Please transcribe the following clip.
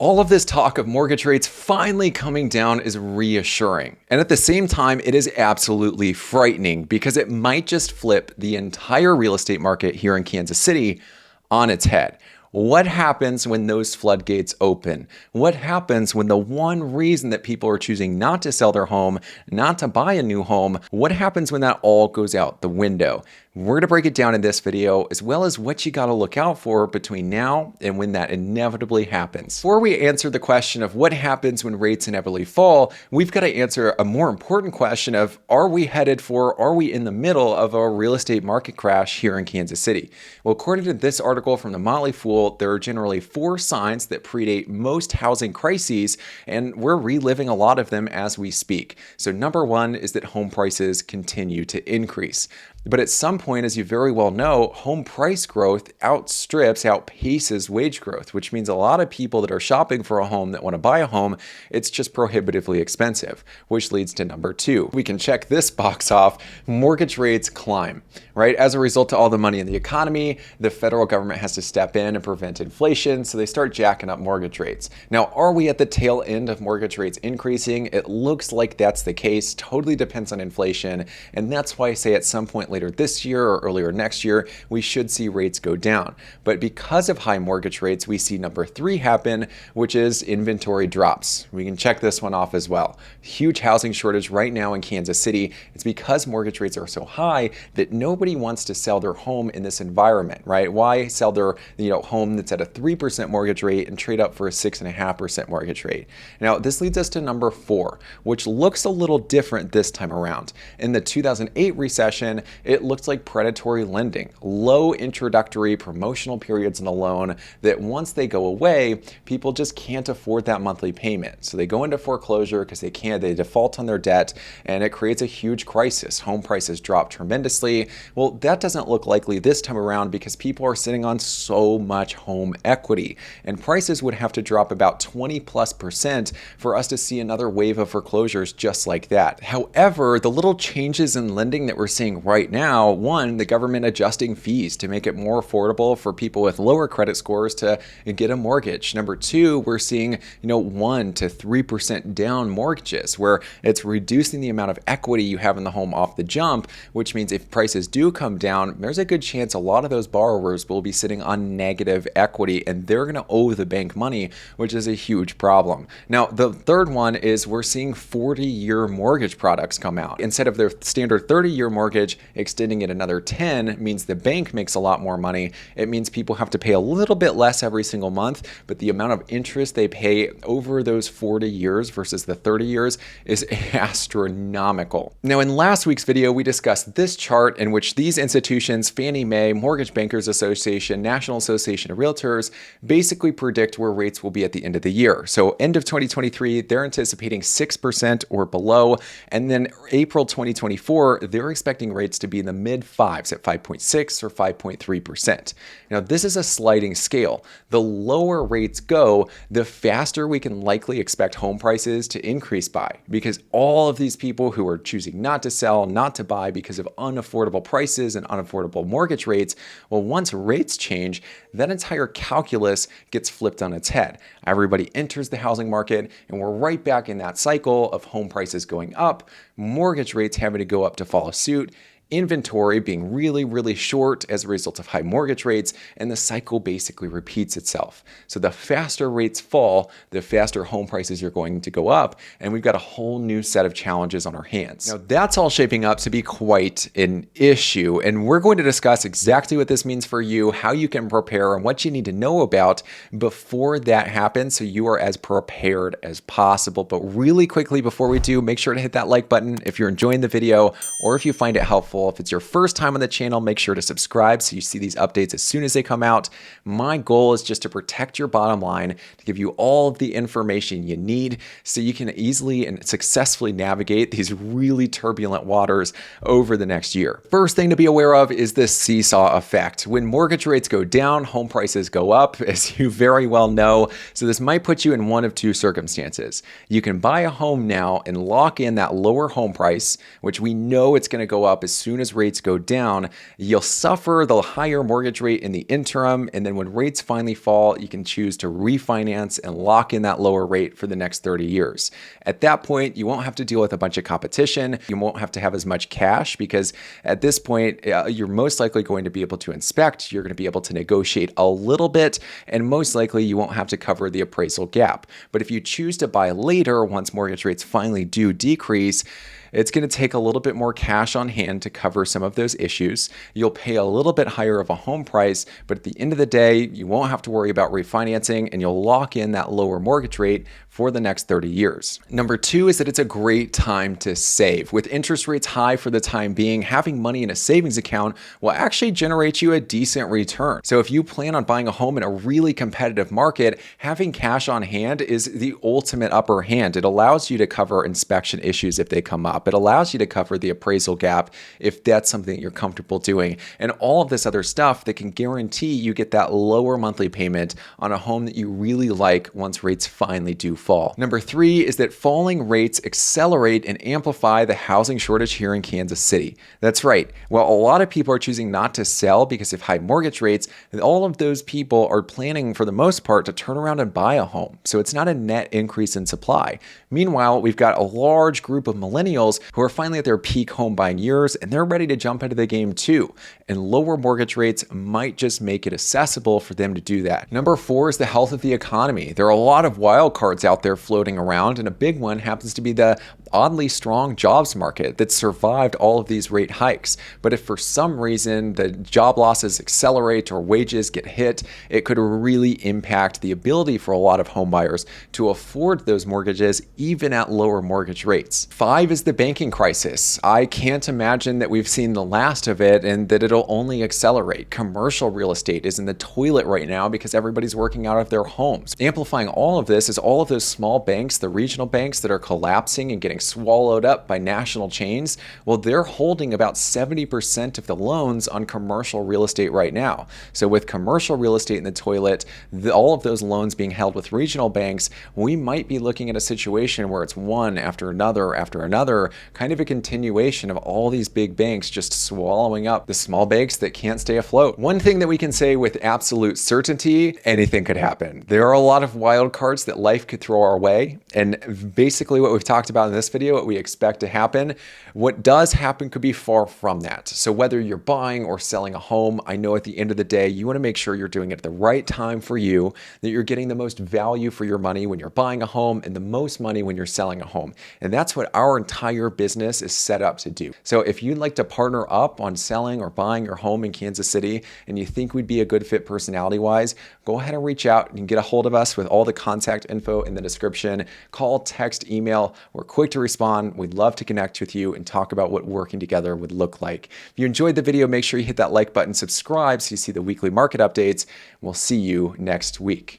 All of this talk of mortgage rates finally coming down is reassuring. And at the same time, it is absolutely frightening because it might just flip the entire real estate market here in Kansas City on its head. What happens when those floodgates open? What happens when the one reason that people are choosing not to sell their home, not to buy a new home, what happens when that all goes out the window? We're going to break it down in this video, as well as what you got to look out for between now and when that inevitably happens. Before we answer the question of what happens when rates inevitably fall, we've got to answer a more important question of, are we in the middle of a real estate market crash here in Kansas City? Well, according to this article from the Motley Fool, there are generally 4 signs that predate most housing crises, and we're reliving a lot of them as we speak. So number 1 is that home prices continue to increase. But at some point, as you very well know, home price growth outpaces wage growth, which means a lot of people that are shopping for a home that want to buy a home, it's just prohibitively expensive, which leads to number 2. We can check this box off. Mortgage rates climb, right? As a result of all the money in the economy, the federal government has to step in and prevent inflation, so they start jacking up mortgage rates. Now, are we at the tail end of mortgage rates increasing? It looks like that's the case. Totally depends on inflation, and that's why I say at some point later this year or earlier next year, we should see rates go down. But because of high mortgage rates, we see number 3 happen, which is inventory drops. We can check this one off as well. Huge housing shortage right now in Kansas City. It's because mortgage rates are so high that nobody wants to sell their home in this environment, right? Why sell their home that's at a 3% mortgage rate and trade up for a 6.5% mortgage rate? Now, this leads us to number 4, which looks a little different this time around. In the 2008 recession, it looks like predatory lending, low introductory promotional periods in a loan that once they go away, people just can't afford that monthly payment. So they go into foreclosure because they default on their debt, and it creates a huge crisis. Home prices drop tremendously. Well, that doesn't look likely this time around because people are sitting on so much home equity, and prices would have to drop about 20+% for us to see another wave of foreclosures just like that. However, the little changes in lending that we're seeing right now, one, the government adjusting fees to make it more affordable for people with lower credit scores to get a mortgage. Number 2, we're seeing 1 to 3% down mortgages, where it's reducing the amount of equity you have in the home off the jump, which means if prices do come down, there's a good chance a lot of those borrowers will be sitting on negative equity and they're going to owe the bank money, which is a huge problem. Now, the third one is we're seeing 40-year mortgage products come out. Instead of their standard 30-year mortgage, extending it another 10 means the bank makes a lot more money. It means people have to pay a little bit less every single month, but the amount of interest they pay over those 40 years versus the 30 years is astronomical. Now, in last week's video, we discussed this chart in which these institutions, Fannie Mae, Mortgage Bankers Association, National Association of Realtors, basically predict where rates will be at the end of the year. So end of 2023, they're anticipating 6% or below, and then April 2024, they're expecting rates to be in the mid-5s at 5.6 or 5.3%. Now, this is a sliding scale. The lower rates go, the faster we can likely expect home prices to increase by, because all of these people who are choosing not to sell, not to buy because of unaffordable prices and unaffordable mortgage rates, well, once rates change, that entire calculus gets flipped on its head. Everybody enters the housing market, and we're right back in that cycle of home prices going up, mortgage rates having to go up to follow suit, inventory being really, really short as a result of high mortgage rates, and the cycle basically repeats itself. So the faster rates fall, the faster home prices are going to go up, and we've got a whole new set of challenges on our hands. Now, that's all shaping up to be quite an issue, and we're going to discuss exactly what this means for you, how you can prepare, and what you need to know about before that happens so you are as prepared as possible. But really quickly before we do, make sure to hit that like button if you're enjoying the video or if you find it helpful. If it's your first time on the channel, make sure to subscribe so you see these updates as soon as they come out. My goal is just to protect your bottom line, to give you all of the information you need so you can easily and successfully navigate these really turbulent waters over the next year. First thing to be aware of is this seesaw effect. When mortgage rates go down, home prices go up, as you very well know. So this might put you in one of 2 circumstances. You can buy a home now and lock in that lower home price, which we know it's going to go up as soon soon as rates go down, you'll suffer the higher mortgage rate in the interim, and then when rates finally fall, you can choose to refinance and lock in that lower rate for the next 30 years. At that point, you won't have to deal with a bunch of competition. You won't have to have as much cash because at this point, you're most likely going to be able to inspect, you're going to be able to negotiate a little bit, and most likely you won't have to cover the appraisal gap. But if you choose to buy later, once mortgage rates finally do decrease, it's going to take a little bit more cash on hand to cover some of those issues. You'll pay a little bit higher of a home price, but at the end of the day, you won't have to worry about refinancing and you'll lock in that lower mortgage rate for the next 30 years. Number two is that it's a great time to save. With interest rates high for the time being, having money in a savings account will actually generate you a decent return. So if you plan on buying a home in a really competitive market, having cash on hand is the ultimate upper hand. It allows you to cover inspection issues if they come up. It allows you to cover the appraisal gap if that's something that you're comfortable doing. And all of this other stuff that can guarantee you get that lower monthly payment on a home that you really like once rates finally do fall. Number three is that falling rates accelerate and amplify the housing shortage here in Kansas City. That's right. While a lot of people are choosing not to sell because of high mortgage rates, all of those people are planning for the most part to turn around and buy a home. So it's not a net increase in supply. Meanwhile, we've got a large group of millennials who are finally at their peak home buying years and they're ready to jump into the game too. And lower mortgage rates might just make it accessible for them to do that. Number four is the health of the economy. There are a lot of wild cards out there floating around, and a big one happens to be the oddly strong jobs market that survived all of these rate hikes. But if for some reason the job losses accelerate or wages get hit, it could really impact the ability for a lot of home buyers to afford those mortgages even at lower mortgage rates. Five is the banking crisis. I can't imagine that we've seen the last of it and that it'll only accelerate. Commercial real estate is in the toilet right now because everybody's working out of their homes. Amplifying all of this is all of those small banks, the regional banks that are collapsing and getting swallowed up by national chains. Well, they're holding about 70% of the loans on commercial real estate right now. So with commercial real estate in the toilet, all of those loans being held with regional banks, we might be looking at a situation where it's one after another, kind of a continuation of all these big banks just swallowing up the small banks that can't stay afloat. One thing that we can say with absolute certainty, anything could happen. There are a lot of wild cards that life could throw our way. And basically what we've talked about in this video, what we expect to happen, what does happen could be far from that. So whether you're buying or selling a home, I know at the end of the day, you want to make sure you're doing it at the right time for you, that you're getting the most value for your money when you're buying a home and the most money when you're selling a home. And that's what our entire business is set up to do. So if you'd like to partner up on selling or buying your home in Kansas City and you think we'd be a good fit personality-wise, go ahead and reach out and get a hold of us with all the contact info in the description. Call, text, email. We're quick to respond. We'd love to connect with you and talk about what working together would look like. If you enjoyed the video, make sure you hit that like button, subscribe so you see the weekly market updates. We'll see you next week.